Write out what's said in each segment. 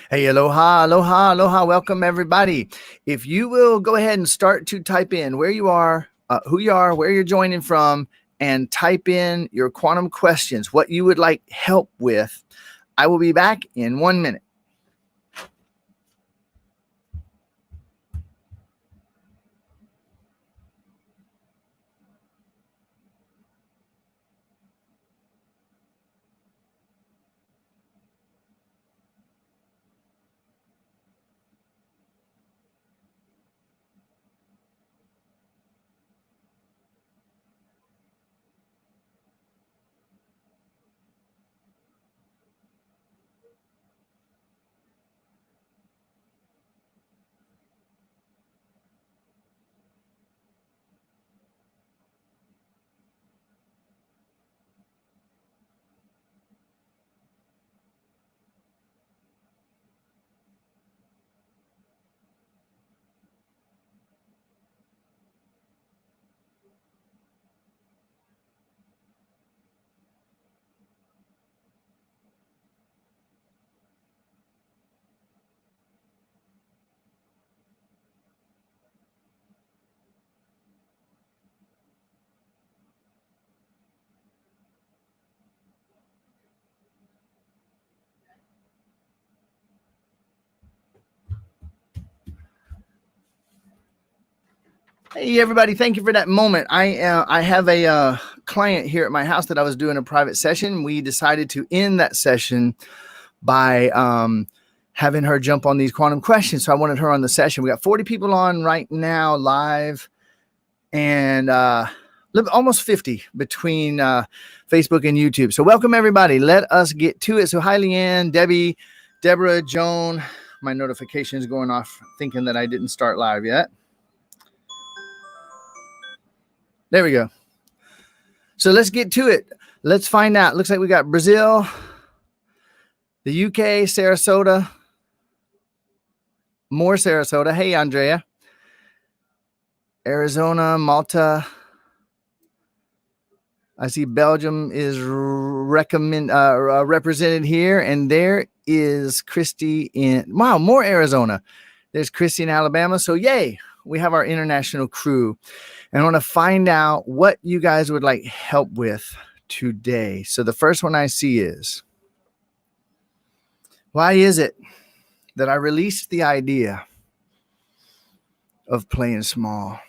Hey, aloha, aloha, aloha. Welcome, everybody. If you will go ahead and start to type in where you are, who you are, where you're joining from, and type in your quantum questions, what you would like help with. I will be back in 1 minute. Hey, everybody. Thank you for that moment. I have a client here at my house that I was doing a private session. We decided to end that session by having her jump on these quantum questions. So I wanted her on the session. We got 40 people on right now live, and almost 50 between Facebook and YouTube. So welcome, everybody. Let us get to it. So hi, Leanne, Debbie, Deborah, Joan. My notification is going off thinking that I didn't start live yet. There we go. So let's get to it. Let's find out. Looks like we got Brazil, the UK, Sarasota, more Sarasota. Hey, Andrea. Arizona, Malta. I see Belgium is represented here, and there is Christy in, wow, more Arizona. There's Christy in Alabama. So yay, we have our international crew. And I want to find out what you guys would like help with today. So the first one I see is, why is it that I released the idea of playing small?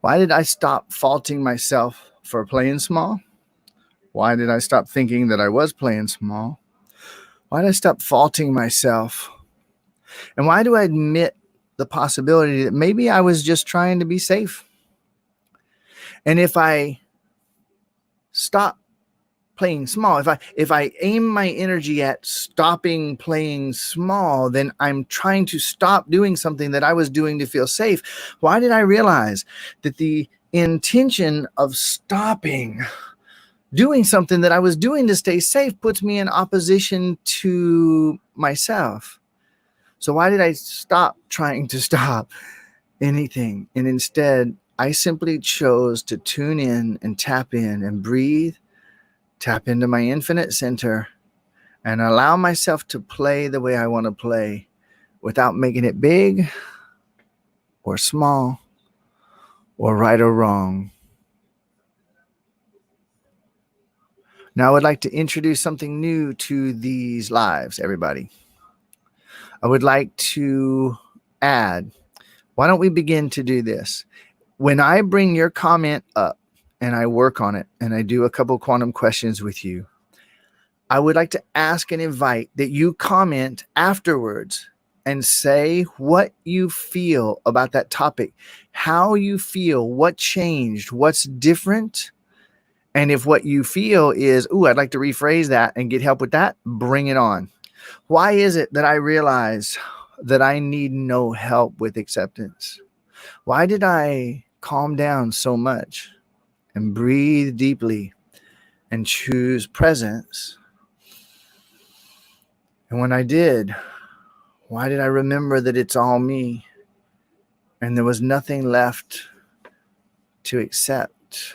Why did I stop faulting myself for playing small? Why did I stop thinking that I was playing small? Why did I stop faulting myself? And why do I admit the possibility that maybe I was just trying to be safe? And if I stop playing small, if I aim my energy at stopping playing small, then I'm trying to stop doing something that I was doing to feel safe. Why did I realize that the intention of stopping doing something that I was doing to stay safe puts me in opposition to myself? So why did I stop trying to stop anything? And instead, I simply chose to tune in and tap in and breathe, tap into my infinite center, and allow myself to play the way I want to play without making it big or small or right or wrong. Now I would like to introduce something new to these lives, everybody. I would like to add, why don't we begin to do this? When I bring your comment up and I work on it and I do a couple quantum questions with you, I would like to ask and invite that you comment afterwards and say what you feel about that topic, how you feel, what changed, what's different. And if what you feel is, ooh, I'd like to rephrase that and get help with that, bring it on. Why is it that I realize that I need no help with acceptance? Why did I calm down so much and breathe deeply and choose presence? And when I did, why did I remember that it's all me and there was nothing left to accept?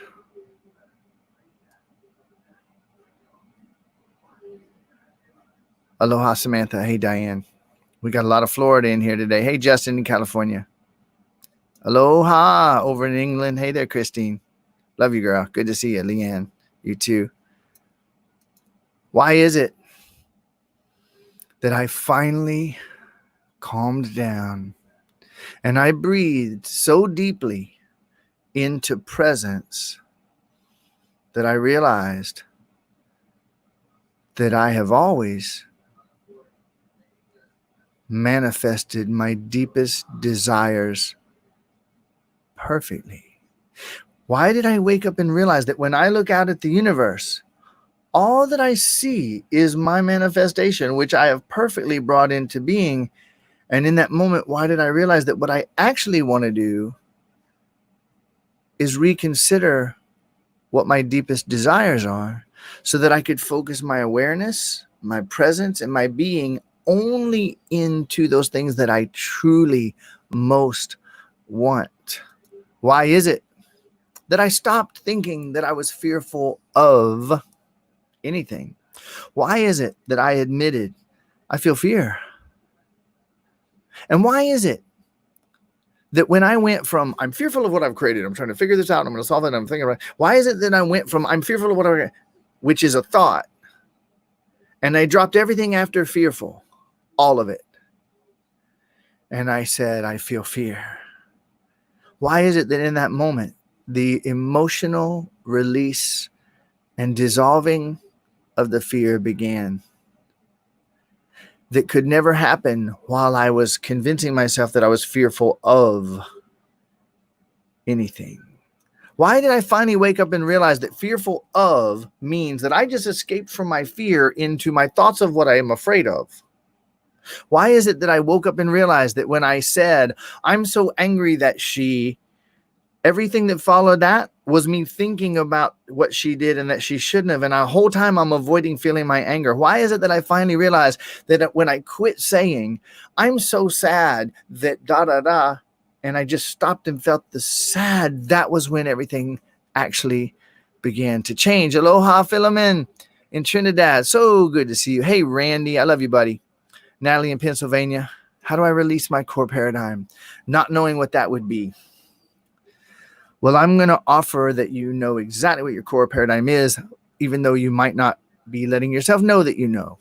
Aloha, Samantha. Hey, Diane. We got a lot of Florida in here today. Hey, Justin in California. Aloha over in England. Hey there, Christine. Love you, girl. Good to see you. Leanne, you too. Why is it that I finally calmed down and I breathed so deeply into presence that I realized that I have always manifested my deepest desires perfectly? Why did I wake up and realize that when I look out at the universe, all that I see is my manifestation, which I have perfectly brought into being? And in that moment, why did I realize that what I actually want to do is reconsider what my deepest desires are so that I could focus my awareness, my presence, and my being only into those things that I truly most want? Why is it that I stopped thinking that I was fearful of anything? Why is it that I admitted I feel fear? And why is it that when I went from I'm fearful of what I've created, I'm trying to figure this out, I'm going to solve it, I'm thinking about it, why is it that I went from I'm fearful of what I, which is a thought, and I dropped everything after fearful, all of it, and I said I feel fear? Why is it that in that moment the emotional release and dissolving of the fear began? That could never happen while I was convincing myself that I was fearful of anything. Why did I finally wake up and realize that fearful of means that I just escaped from my fear into my thoughts of what I am afraid of? Why is it that I woke up and realized that when I said, I'm so angry that she, everything that followed that was me thinking about what she did and that she shouldn't have. And the whole time I'm avoiding feeling my anger. Why is it that I finally realized that when I quit saying, I'm so sad that da, da, da, and I just stopped and felt the sad, that was when everything actually began to change. Aloha, Philemon in Trinidad. So good to see you. Hey, Randy. I love you, buddy. Natalie in Pennsylvania. How do I release my core paradigm? Not knowing what that would be. Well, I'm going to offer that you know exactly what your core paradigm is, even though you might not be letting yourself know that you know.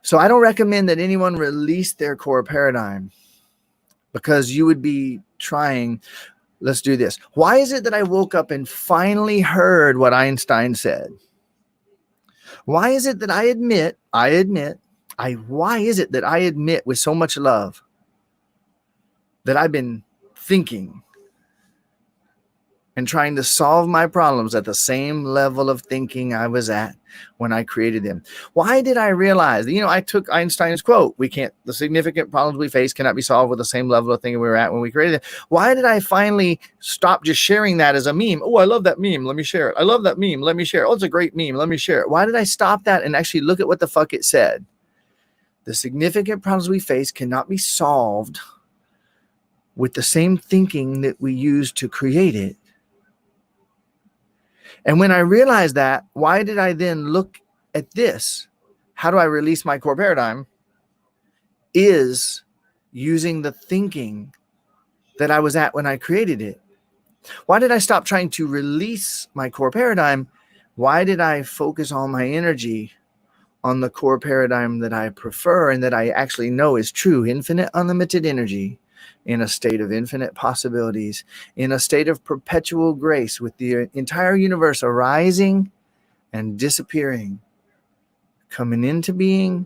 So I don't recommend that anyone release their core paradigm, because you would be trying. Let's do this. Why is it that I woke up and finally heard what Einstein said? Why is it that I admit with so much love that I've been thinking and trying to solve my problems at the same level of thinking I was at when I created them? Why did I realize that, I took Einstein's quote, the significant problems we face cannot be solved with the same level of thinking we were at when we created them. Why did I finally stop just sharing that as a meme? Oh, I love that meme. Let me share it. I love that meme. Let me share it. Oh, it's a great meme. Let me share it. Why did I stop that and actually look at what the fuck it said? The significant problems we face cannot be solved with the same thinking that we used to create it. And when I realized that, why did I then look at this? How do I release my core paradigm? Is using the thinking that I was at when I created it. Why did I stop trying to release my core paradigm? Why did I focus all my energy on the core paradigm that I prefer and that I actually know is true? Infinite, unlimited energy in a state of infinite possibilities, in a state of perpetual grace, with the entire universe arising and disappearing, coming into being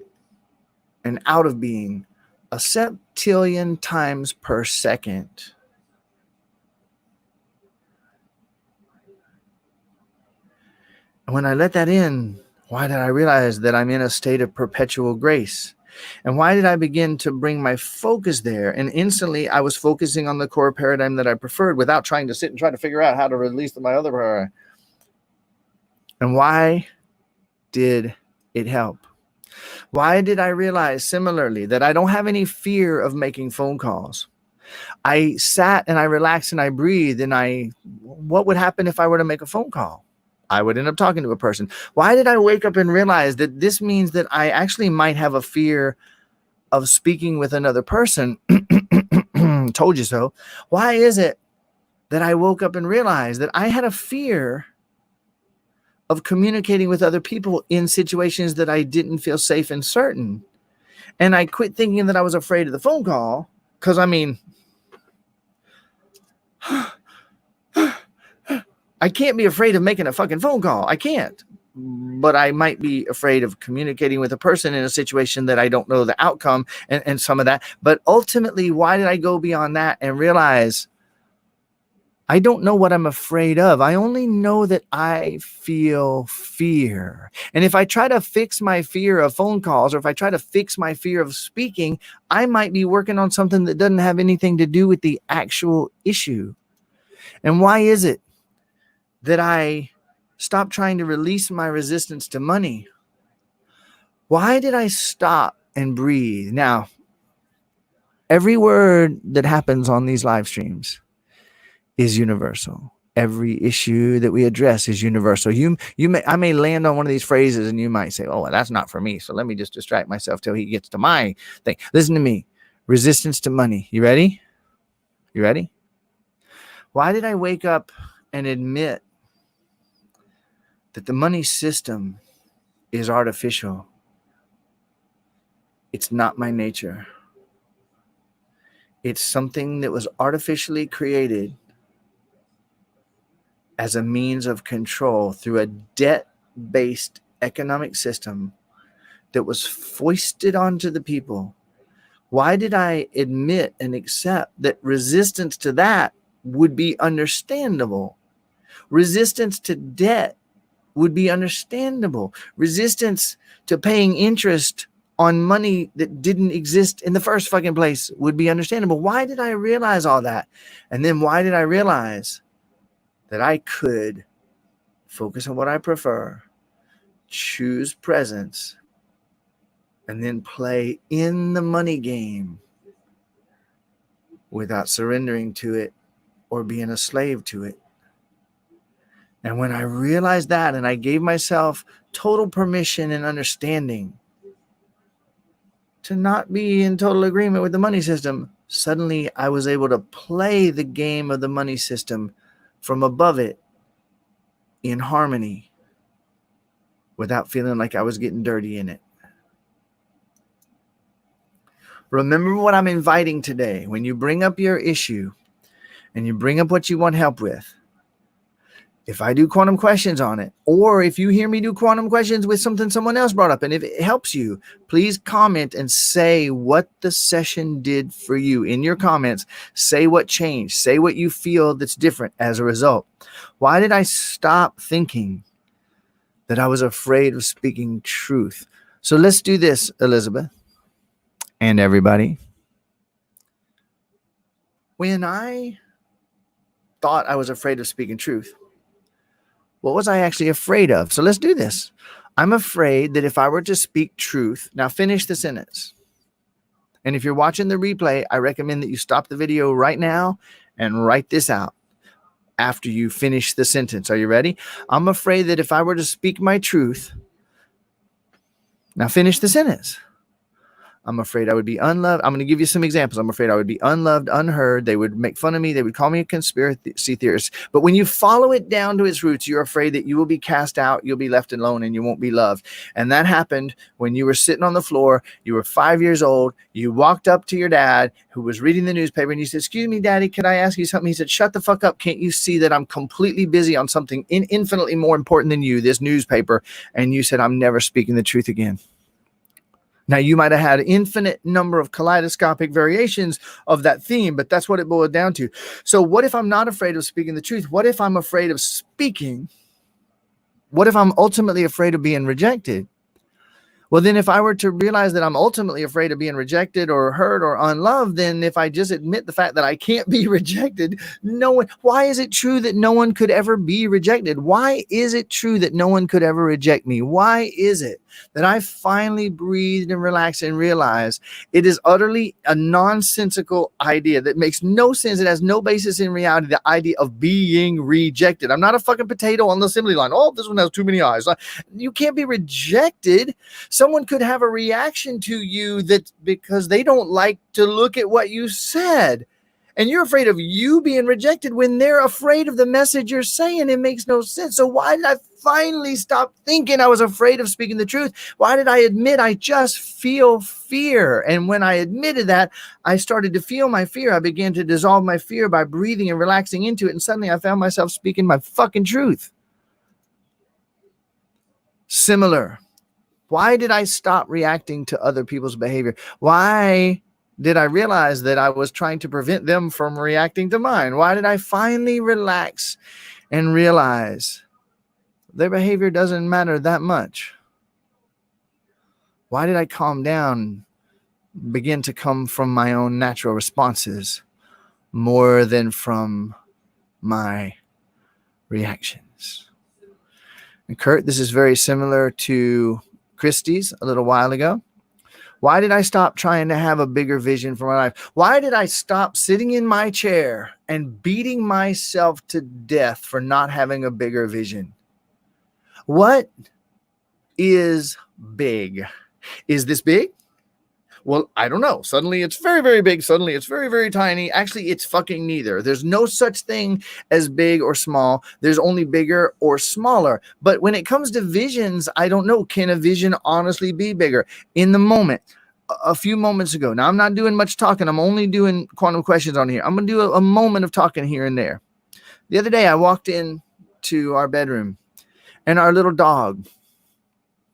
and out of being a septillion times per second. And when I let that in, why did I realize that I'm in a state of perpetual grace? And why did I begin to bring my focus there? And instantly I was focusing on the core paradigm that I preferred without trying to sit and try to figure out how to release my other paradigm. And why did it help? Why did I realize similarly that I don't have any fear of making phone calls? I sat and I relaxed and I breathed and what would happen if I were to make a phone call? I would end up talking to a person. Why did I wake up and realize that this means that I actually might have a fear of speaking with another person? Told you so. Why is it that I woke up and realized that I had a fear of communicating with other people in situations that I didn't feel safe and certain? And I quit thinking that I was afraid of the phone call, because I mean, I can't be afraid of making a fucking phone call. I can't. But I might be afraid of communicating with a person in a situation that I don't know the outcome and some of that. But ultimately, why did I go beyond that and realize I don't know what I'm afraid of? I only know that I feel fear. And if I try to fix my fear of phone calls, or if I try to fix my fear of speaking, I might be working on something that doesn't have anything to do with the actual issue. And why is it that I stopped trying to release my resistance to money? Why did I stop and breathe? Now, every word that happens on these live streams is universal. Every issue that we address is universal. I may land on one of these phrases and you might say, oh, well, that's not for me. So let me just distract myself till he gets to my thing. Listen to me. Resistance to money. You ready? You ready? Why did I wake up and admit that the money system is artificial? It's not my nature. It's something that was artificially created as a means of control through a debt-based economic system that was foisted onto the people. Why did I admit and accept that resistance to that would be understandable? Resistance to debt would be understandable. Resistance to paying interest on money that didn't exist in the first fucking place would be understandable. Why did I realize all that? And then why did I realize that I could focus on what I prefer, choose presence, and then play in the money game without surrendering to it or being a slave to it? And when I realized that, and I gave myself total permission and understanding to not be in total agreement with the money system, suddenly I was able to play the game of the money system from above it in harmony without feeling like I was getting dirty in it. Remember what I'm inviting today. When you bring up your issue and you bring up what you want help with, if I do quantum questions on it, or if you hear me do quantum questions with something someone else brought up, and if it helps you, please comment and say what the session did for you. In your comments, say what changed. Say what you feel that's different as a result. Why did I stop thinking that I was afraid of speaking truth? So let's do this, Elizabeth and everybody. When I thought I was afraid of speaking truth, what was I actually afraid of? So let's do this. I'm afraid that if I were to speak truth, now finish the sentence. And if you're watching the replay, I recommend that you stop the video right now and write this out after you finish the sentence. Are you ready? I'm afraid that if I were to speak my truth, now finish the sentence. I'm afraid I would be unloved. I'm going to give you some examples. I'm afraid I would be unloved, unheard. They would make fun of me. They would call me a conspiracy theorist. But when you follow it down to its roots, you're afraid that you will be cast out, you'll be left alone, and you won't be loved. And that happened when you were sitting on the floor. You were 5 years old. You walked up to your dad, who was reading the newspaper, and you said, "Excuse me, Daddy, can I ask you something?" He said, "Shut the fuck up. Can't you see that I'm completely busy on something infinitely more important than you, this newspaper?" And you said, "I'm never speaking the truth again." Now, you might have had an infinite number of kaleidoscopic variations of that theme, but that's what it boiled down to. So what if I'm not afraid of speaking the truth? What if I'm afraid of speaking? What if I'm ultimately afraid of being rejected? Well, then if I were to realize that I'm ultimately afraid of being rejected or hurt or unloved, then if I just admit the fact that I can't be rejected, why is it true that no one could ever be rejected? Why is it true that no one could ever reject me? Why is it that I finally breathed and relaxed and realized it is utterly a nonsensical idea that makes no sense? It has no basis in reality. The idea of being rejected. I'm not a fucking potato on the assembly line. Oh, this one has too many eyes. You can't be rejected. Someone could have a reaction to you that because they don't like to look at what you said. And you're afraid of you being rejected when they're afraid of the message you're saying. It makes no sense. So why did I finally stop thinking I was afraid of speaking the truth? Why did I admit I just feel fear? And when I admitted that, I started to feel my fear. I began to dissolve my fear by breathing and relaxing into it. And suddenly I found myself speaking my fucking truth. Similar. Why did I stop reacting to other people's behavior? Why did I realize that I was trying to prevent them from reacting to mine? Why did I finally relax and realize their behavior doesn't matter that much? Why did I calm down, begin to come from my own natural responses more than from my reactions? And Kurt, this is very similar to Christie's a little while ago. Why did I stop trying to have a bigger vision for my life? Why did I stop sitting in my chair and beating myself to death for not having a bigger vision? What is big? Is this big? Well, I don't know. Suddenly it's very, very big. Suddenly it's very, very tiny. Actually, it's fucking neither. There's no such thing as big or small. There's only bigger or smaller. But when it comes to visions, I don't know. Can a vision honestly be bigger? In the moment, a few moments ago. Now, I'm not doing much talking. I'm only doing quantum questions on here. I'm going to do a moment of talking here and there. The other day, I walked in to our bedroom and our little dog,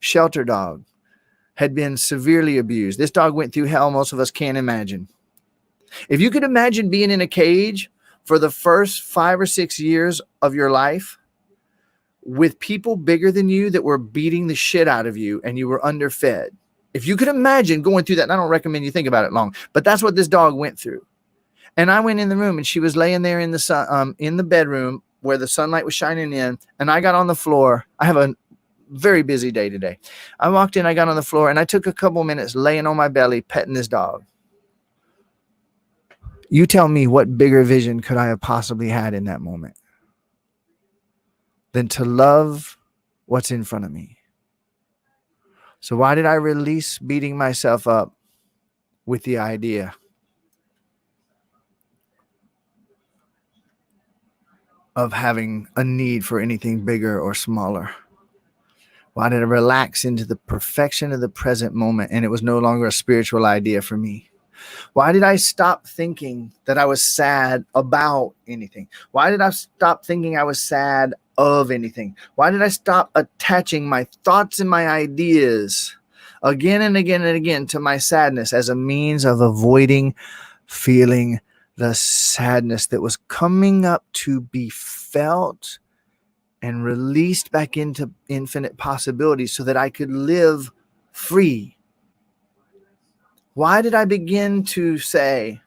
shelter dog, had been severely abused. This dog went through hell most of us can't imagine. If you could imagine being in a cage for the first 5 or 6 years of your life with people bigger than you that were beating the shit out of you and you were underfed. If you could imagine going through that, and I don't recommend you think about it long, but that's what this dog went through. And I went in the room and she was laying there in the sun, in the bedroom where the sunlight was shining in. And I got on the floor. I have a very busy day today. I walked in, I got on the floor, and I took a couple minutes laying on my belly, petting this dog. You tell me what bigger vision could I have possibly had in that moment than to love what's in front of me? So why did I release beating myself up with the idea of having a need for anything bigger or smaller? Why did I relax into the perfection of the present moment and it was no longer a spiritual idea for me? Why did I stop thinking that I was sad about anything? Why did I stop thinking I was sad of anything? Why did I stop attaching my thoughts and my ideas again and again and again to my sadness as a means of avoiding feeling the sadness that was coming up to be felt and released back into infinite possibilities so that I could live free? Why did I begin to say,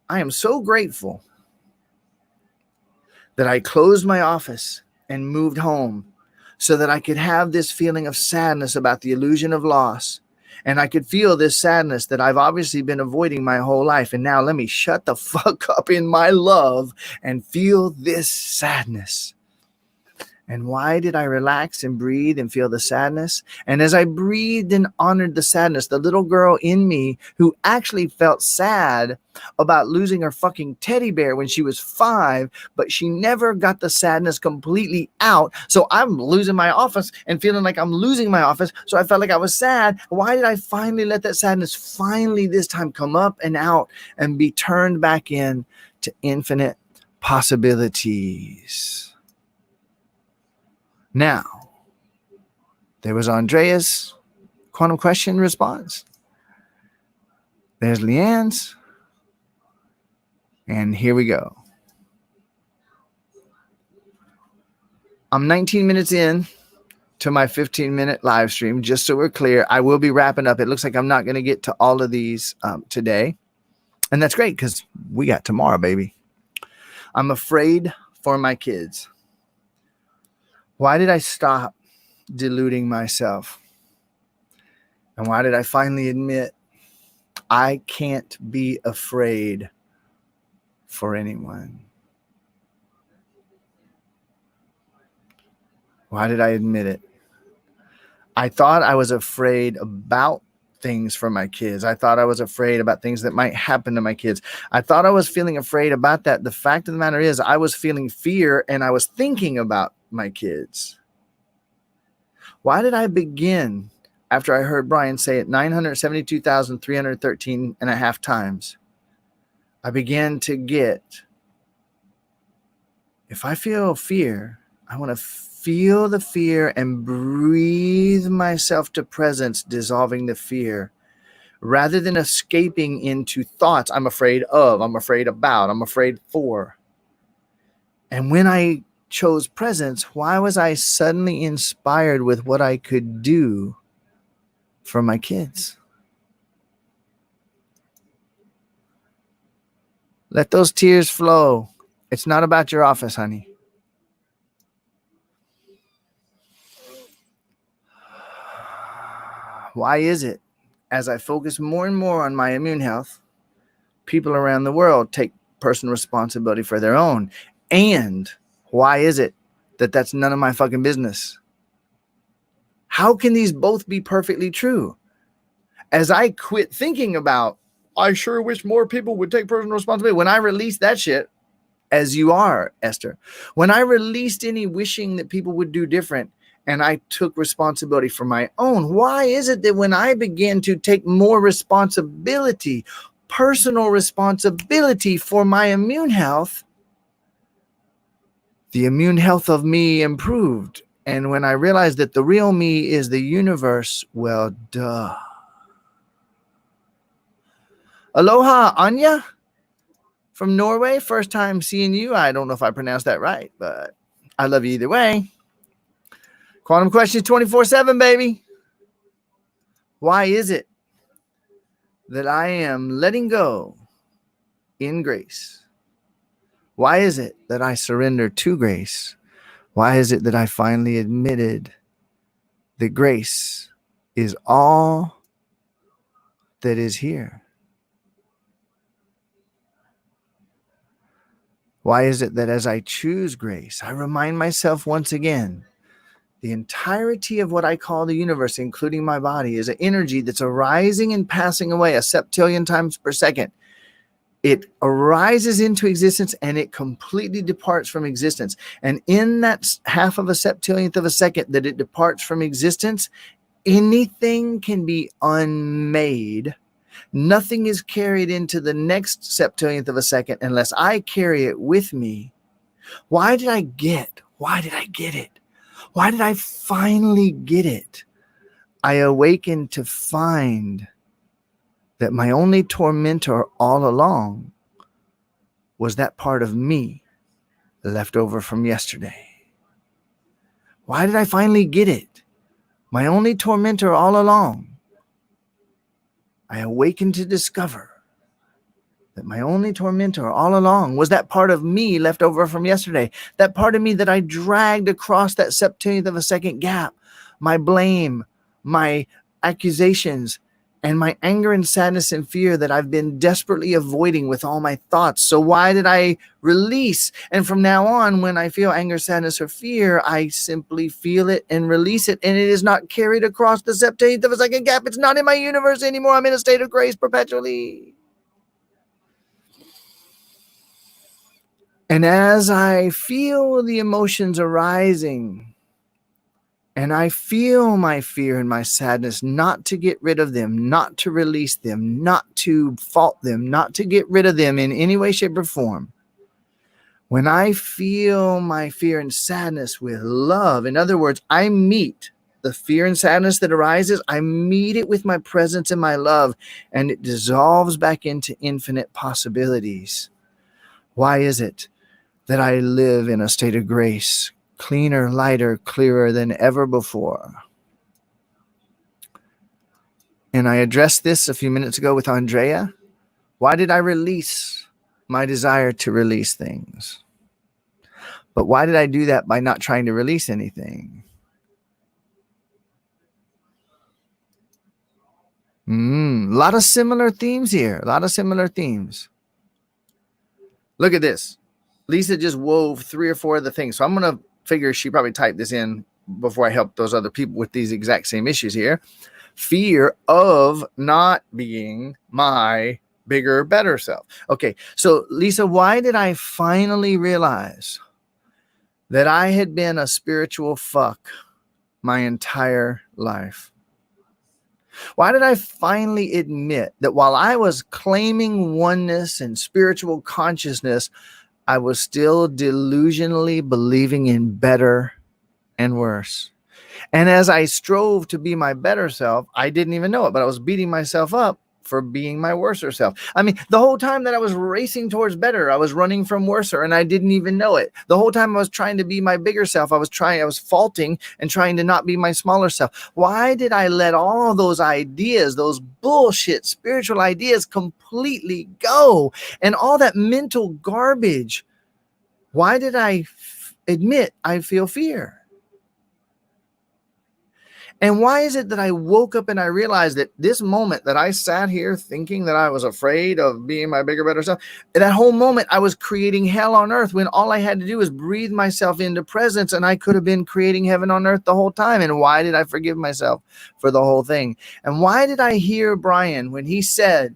I am so grateful that I closed my office and moved home so that I could have this feeling of sadness about the illusion of loss? And I could feel this sadness that I've obviously been avoiding my whole life. And now let me shut the fuck up in my love and feel this sadness. And why did I relax and breathe and feel the sadness? And as I breathed and honored the sadness, the little girl in me who actually felt sad about losing her fucking teddy bear when she was 5, but she never got the sadness completely out. So I'm losing my office and feeling like I'm losing my office. So I felt like I was sad. Why did I finally let that sadness finally this time come up and out and be turned back in to infinite possibilities? Now, there was Andrea's quantum question response. There's Leanne's. And here we go. I'm 19 minutes in to my 15-minute live stream. Just so we're clear, I will be wrapping up. It looks like I'm not going to get to all of these today. And that's great because we got tomorrow, baby. I'm afraid for my kids. Why did I stop deluding myself? And why did I finally admit I can't be afraid for anyone? Why did I admit it? I thought I was afraid about things for my kids. I thought I was afraid about things that might happen to my kids. I thought I was feeling afraid about that. The fact of the matter is I was feeling fear and I was thinking about my kids. Why did I begin after I heard Brian say it 972,313 and a half times? I began to get, if I feel fear, I want to feel the fear and breathe myself to presence, dissolving the fear, rather than escaping into thoughts I'm afraid of, I'm afraid about, I'm afraid for. And when I chose presence, why was I suddenly inspired with what I could do for my kids? Let those tears flow. It's not about your office, honey. Why is it, as I focus more and more on my immune health, people around the world take personal responsibility for their own? And why is it that that's none of my fucking business? How can these both be perfectly true? As I quit thinking about, I sure wish more people would take personal responsibility, when I release that shit, as you are, Esther, when I released any wishing that people would do different, and I took responsibility for my own, why is it that when I begin to take more responsibility, personal responsibility for my immune health, the immune health of me improved? And when I realized that the real me is the universe, well, duh. Aloha, Anya from Norway. First time seeing you. I don't know if I pronounced that right, but I love you either way. Quantum questions 24/7, baby. Why is it that I am letting go in grace? Why is it that I surrender to grace? Why is it that I finally admitted that grace is all that is here? Why is it that as I choose grace, I remind myself once again, the entirety of what I call the universe, including my body, is an energy that's arising and passing away a septillion times per second. It arises into existence and it completely departs from existence. And in that half of a septillionth of a second that it departs from existence, anything can be unmade. Nothing is carried into the next septillionth of a second unless I carry it with me. Why did I get it? Why did I finally get it? I awakened to find that my only tormentor all along was that part of me left over from yesterday. Why did I finally get it? My only tormentor all along. I awakened to discover that my only tormentor all along was that part of me left over from yesterday. That part of me that I dragged across that septillionth of a second gap. My blame, my accusations, and my anger and sadness and fear that I've been desperately avoiding with all my thoughts. So why did I release? And from now on, when I feel anger, sadness, or fear, I simply feel it and release it. And it is not carried across the septillionth of a second gap. It's not in my universe anymore. I'm in a state of grace perpetually. And as I feel the emotions arising, and I feel my fear and my sadness, not to get rid of them, not to release them, not to fault them, not to get rid of them in any way, shape, or form. When I feel my fear and sadness with love, in other words, I meet the fear and sadness that arises, I meet it with my presence and my love, and it dissolves back into infinite possibilities. Why is it that I live in a state of grace cleaner, lighter, clearer than ever before. And I addressed this a few minutes ago with Andrea. Why did I release my desire to release things? But why did I do that by not trying to release anything? A lot of similar themes here. A lot of similar themes. Look at this. Lisa just wove 3 or 4 of the things. So I'm going to figure she probably typed this in before I help those other people with these exact same issues here. Fear of not being my bigger, better self. Okay. So Lisa, why did I finally realize that I had been a spiritual fuck my entire life? Why did I finally admit that while I was claiming oneness and spiritual consciousness, I was still delusionally believing in better and worse? And as I strove to be my better self, I didn't even know it, but I was beating myself up for being my worser self. I mean, the whole time that I was racing towards better, I was running from worser, and I didn't even know it. The whole time I was trying to be my bigger self, I was faulting and trying to not be my smaller self. Why did I let all those ideas, those bullshit spiritual ideas completely go? And all that mental garbage, why did I admit I feel fear? And why is it that I woke up and I realized that this moment that I sat here thinking that I was afraid of being my bigger, better self, that whole moment I was creating hell on earth when all I had to do was breathe myself into presence, and I could have been creating heaven on earth the whole time. And why did I forgive myself for the whole thing? And why did I hear Brian when he said,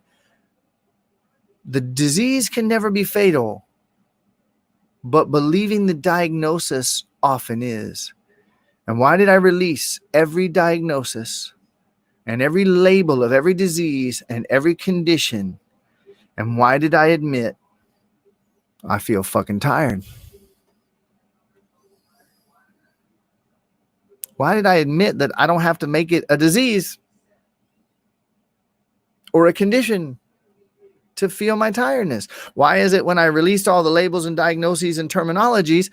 the disease can never be fatal, but believing the diagnosis often is? And why did I release every diagnosis and every label of every disease and every condition? And why did I admit I feel fucking tired? Why did I admit that I don't have to make it a disease or a condition to feel my tiredness? Why is it when I released all the labels and diagnoses and terminologies,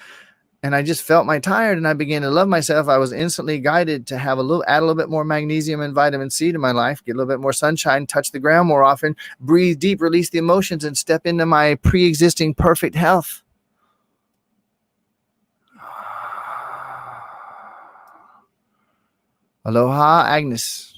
and I just felt my tired and I began to love myself, I was instantly guided to add a little bit more magnesium and vitamin C to my life, get a little bit more sunshine, touch the ground more often, breathe deep, release the emotions, and step into my pre-existing perfect health. Aloha, Agnes.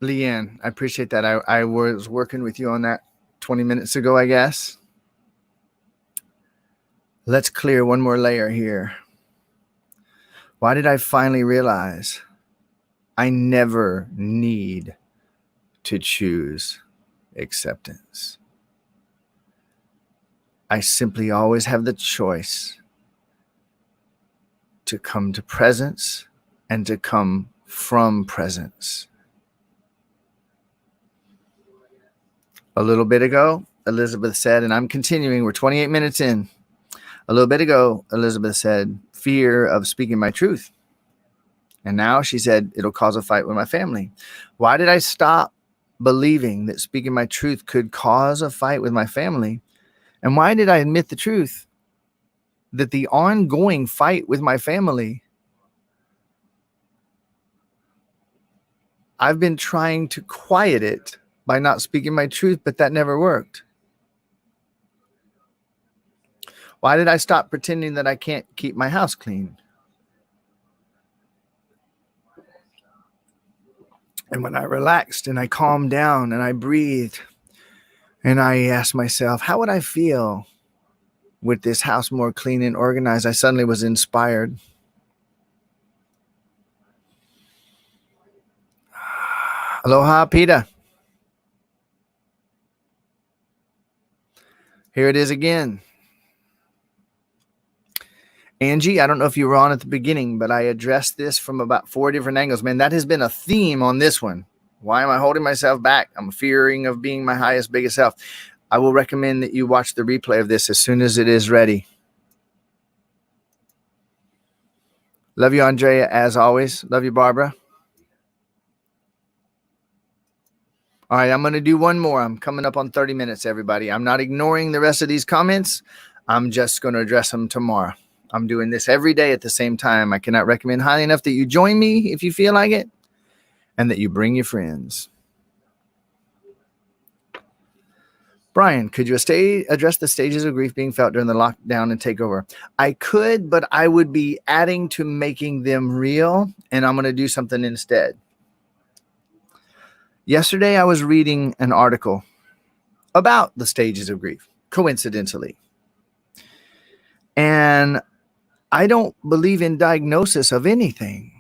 Leanne, I appreciate that. I was working with you on that 20 minutes ago, I guess. Let's clear one more layer here. Why did I finally realize I never need to choose acceptance? I simply always have the choice to come to presence and to come from presence. A little bit ago, Elizabeth said, and I'm continuing, we're 28 minutes in. A little bit ago, Elizabeth said, fear of speaking my truth. And now she said, it'll cause a fight with my family. Why did I stop believing that speaking my truth could cause a fight with my family? And why did I admit the truth that the ongoing fight with my family, I've been trying to quiet it by not speaking my truth, but that never worked? Why did I stop pretending that I can't keep my house clean? And when I relaxed and I calmed down and I breathed and I asked myself, how would I feel with this house more clean and organized? I suddenly was inspired. Aloha, Peter. Here it is again. Angie, I don't know if you were on at the beginning, but I addressed this from about 4 different angles. Man, that has been a theme on this one. Why am I holding myself back? I'm fearing of being my highest, biggest self. I will recommend that you watch the replay of this as soon as it is ready. Love you, Andrea, as always. Love you, Barbara. All right, I'm going to do one more. I'm coming up on 30 minutes, everybody. I'm not ignoring the rest of these comments. I'm just going to address them tomorrow. I'm doing this every day at the same time. I cannot recommend highly enough that you join me if you feel like it and that you bring your friends. Brian, could you address the stages of grief being felt during the lockdown and takeover? I could, but I would be adding to making them real, and I'm going to do something instead. Yesterday, I was reading an article about the stages of grief, coincidentally. And I don't believe in diagnosis of anything.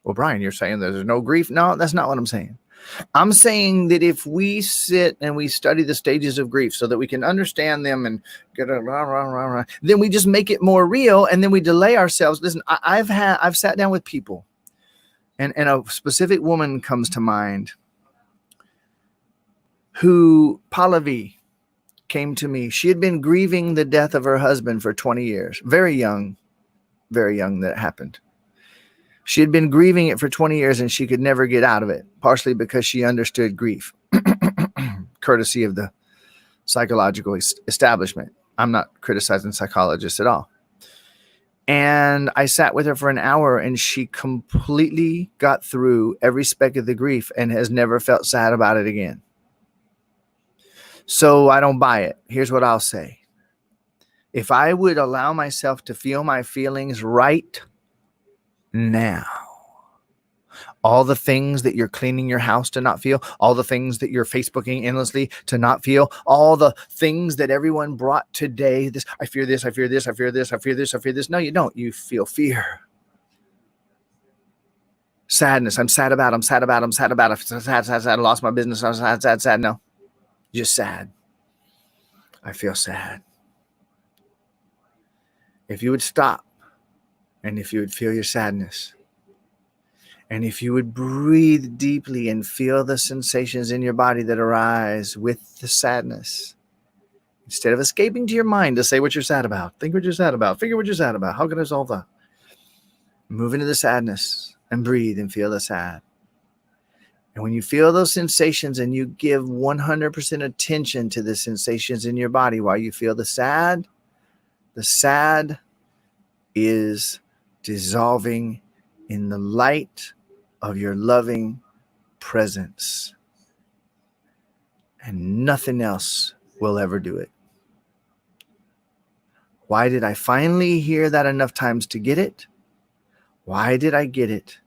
Well, Brian, you're saying there's no grief? No, that's not what I'm saying. I'm saying that if we sit and we study the stages of grief so that we can understand them and get a then we just make it more real, and then we delay ourselves. Listen, I've sat down with people, and a specific woman comes to mind who, Pallavi, came to me. She had been grieving the death of her husband for 20 years. Very young that it happened. She had been grieving it for 20 years and she could never get out of it, partially because she understood grief, courtesy of the psychological establishment. I'm not criticizing psychologists at all. And I sat with her for an hour and she completely got through every speck of the grief and has never felt sad about it again. So I don't buy it. Here's what I'll say. If I would allow myself to feel my feelings right now, all the things that you're cleaning your house to not feel, all the things that you're Facebooking endlessly to not feel, all the things that everyone brought today, this, I fear this, I fear this, I fear this, I fear this, I fear this. No, you don't. You feel fear. Sadness. I'm sad about, I'm sad about, I'm sad about, I'm sad, I lost my business. I'm sad. No, just sad. I feel sad. If you would stop and if you would feel your sadness, and if you would breathe deeply and feel the sensations in your body that arise with the sadness, instead of escaping to your mind to say what you're sad about, think what you're sad about, figure what you're sad about, how can I solve that? Move into the sadness and breathe and feel the sad. And when you feel those sensations and you give 100% attention to the sensations in your body while you feel the sad is dissolving in the light of your loving presence. And nothing else will ever do it. Why did I finally hear that enough times to get it? Why did I get it?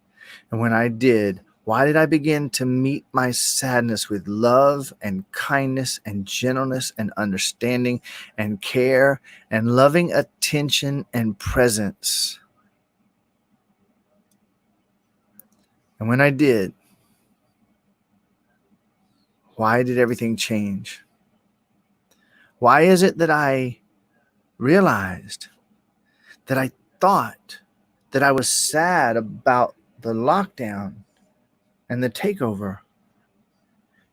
And when I did, why did I begin to meet my sadness with love and kindness and gentleness and understanding and care and loving attention and presence? And when I did, why did everything change? Why is it that I realized that I thought that I was sad about the lockdown and the takeover,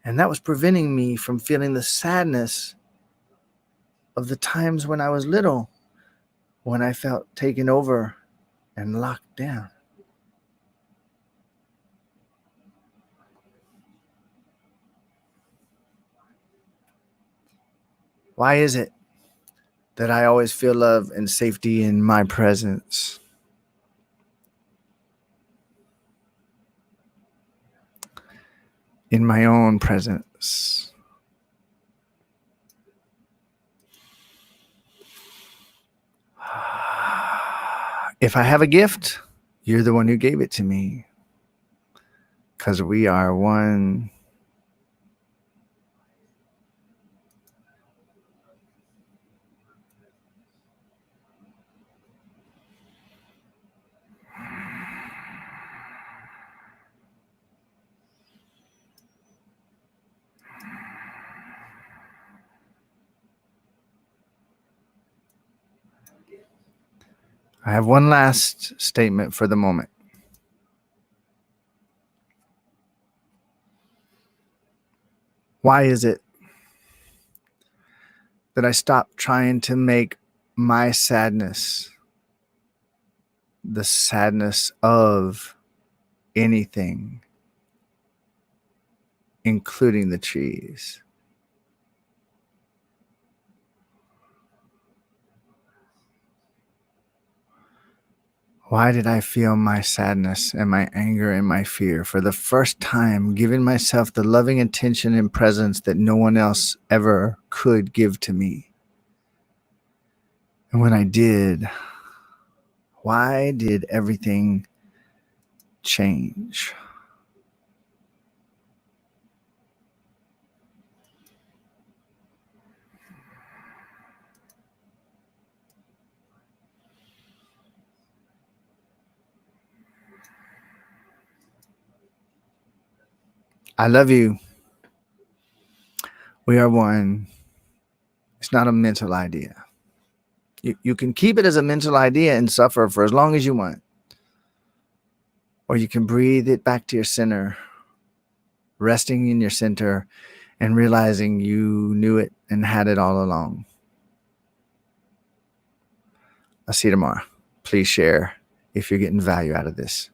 and that was preventing me from feeling the sadness of the times when I was little, when I felt taken over and locked down? Why is it that I always feel love and safety in my presence? In my own presence. If I have a gift, you're the one who gave it to me, because we are one. I have one last statement for the moment. Why is it that I stopped trying to make my sadness the sadness of anything, including the trees? Why did I feel my sadness and my anger and my fear for the first time, giving myself the loving attention and presence that no one else ever could give to me? And when I did, why did everything change? I love you. We are one. It's not a mental idea. You can keep it as a mental idea and suffer for as long as you want. Or you can breathe it back to your center, resting in your center and realizing you knew it and had it all along. I'll see you tomorrow. Please share if you're getting value out of this.